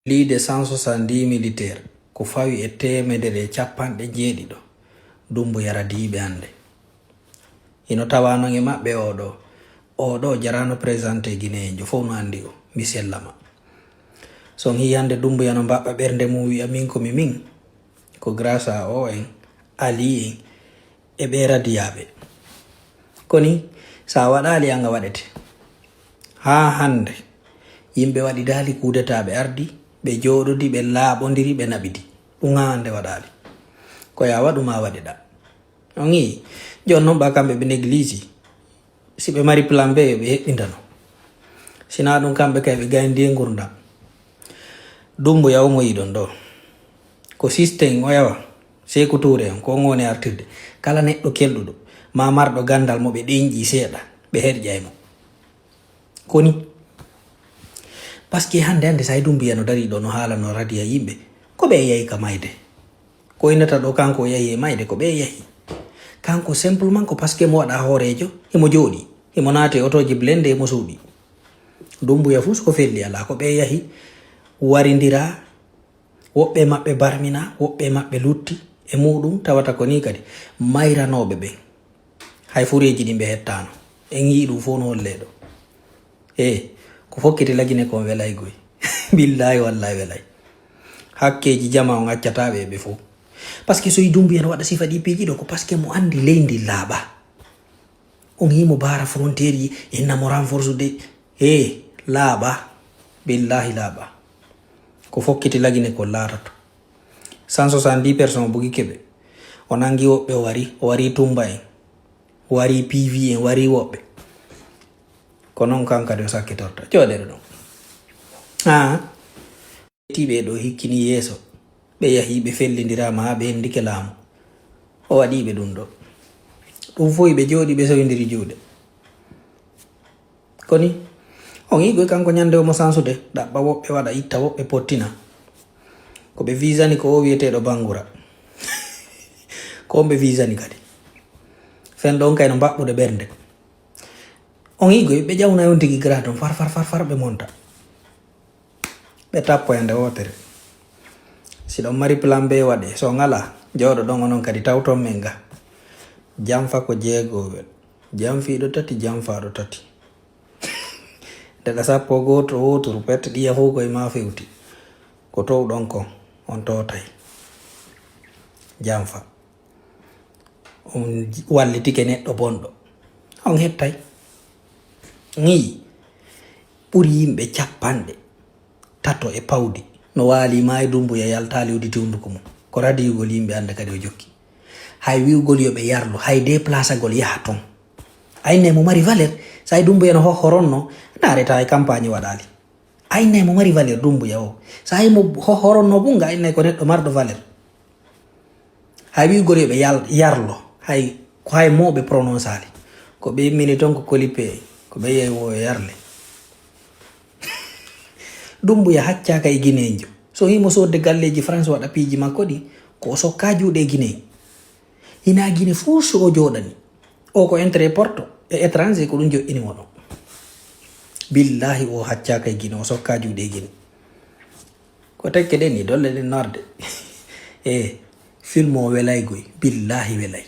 Liide 170 militaire ko fawi e temedere capanɗe jeeɗiɗo Dumbo yaradiiɓe hannde. Hino tawano e maɓɓe oɗo jarano présenté guinéenjo fof no anndi o Michel Lama. So hi hannde Dumbo yano mbaɓɓa ɓernde mum wi'a min komi min ko grâce à o en Ali en e ɓe radiyaɓe. Koni sa waɗali anga waɗete ha hande yimɓe waɗi dali coup d'état ɓe ardi ɓe joɗodi ɓe laaɓodiri ɓe naɓidi ɗum ha hande waɗali ko ya waɗu ma waɗiɗa on yi jon noon ɓa kamɓe ɓe néglige si ɓe mari plan B ɓe heɓɓintano sina ɗum kamɓe kay ɓe gayndi e gurdam. Dumbo yawmo yiɗon ɗo ko système o yawa Sékou Touré on ko ngoni artirde kala neɗɗo kelɗuɗo ma marɗo gandal mo ɓe ɗeñƴi seeɗa ɓe herƴaymo koni par ce que hande sa Dumbo yano dari ɗo no haala no radiya yimɓe ko ɓe yahi ka mayde ko innata ɗo kanko yahi e mayde ko ɓe yahi kanko simplement ko par ce que mo waɗa hoorejo emo jooɗi emo naati e otoji blende emo suuɓi. Dumbo ya fuu ko felli ala ko ɓe yahi warindira woɓɓe maɓɓe barmina woɓɓe maɓɓe lutti e muɗum tawata ko ni kadi mayranoɓe ɓen hay fureji ɗin ɓe hettano en yii ɗum fof no holle ɗo ko fokkiti lagine kon welay goy billahi wallahi welay hakkeji jama on accataɓe ɓe fof par ce que so yi Dumbo yen waɗa sifa ɗi piiji ɗo ko par ce que mo andi leydi laaɓa on himo baara frontiére ji innamo renforce de laaɓa billahi laaɓa ko fokkiti lagine kon laatato 170 personnes bugi keɓe o nangi woɓɓe o wari Tumba en o wari PV en wari woɓɓe ko noon kankadi o sakkitorta joɗere ɗum tiɓe ɗo hikkini yeeso ɓe yahi ɓe fellidirama ha ɓe hendike laamu o waɗiɓe ɗum ɗo ɗum fof ɓe jooɗi ɓe sowidiri juuɗe koni on yigoy kanko ñande omo sansude ɗaɓɓa woɓɓe waɗa itta woɓɓe pottina ko ɓe visani ko o wiyeteɗo Bangura ko on ɓe visani kadi fen ɗon kay no mbaɓɓude ɓernde on yigoy ɓe ƴawna on tigi grade on far ɓe monta ɓe tappo yande wotere siɗon mari plan B waɗe so ngala jawɗo ɗon onon kadi tawton men ga Jamfa ko jeegowel Jamfiɗo tati Jamfaɗo tati daga 11 wotoro perte ɗiya fof koye ma fewti ko towɗon kon on totay Jamfa on wallitike neɗɗo bonɗo on hettay ni ɓuri yimɓe 50 e pawdi no waali ma e Dumbo ya yaltali uditi hunduko mum ko radiyugol yimɓe ande kadi o jokki hay wiwgol yoɓe yarlo hay déplace agol yaha ton ayne mo mari valeur sa Dumbo yano horonno nareta e campagne waɗali ayne mo mari valeur Dumbo ya o sa mo horonno bunga ayne ko neɗɗo marɗo valeur hay wiwgol yoɓe yarlo hay ko hay moɓe prononce ali ko ɓe immini ton ko kolipe ko ɓe yeyi wo yarle Dumbo ya haccaka e guinéenjo so himo sodde galleji France waɗa piiji makko ɗi ko sokka juuɗe e Guinée hina Guinée fuu so o joɗani o ko intérêt porto e étranger ko ɗum joƴƴini mo ɗon billahi o haccaka e Guinée o sokka juuɗe e Guinée ko tekke ɗen ni dolle ɗen narde film o welay goy billahi welay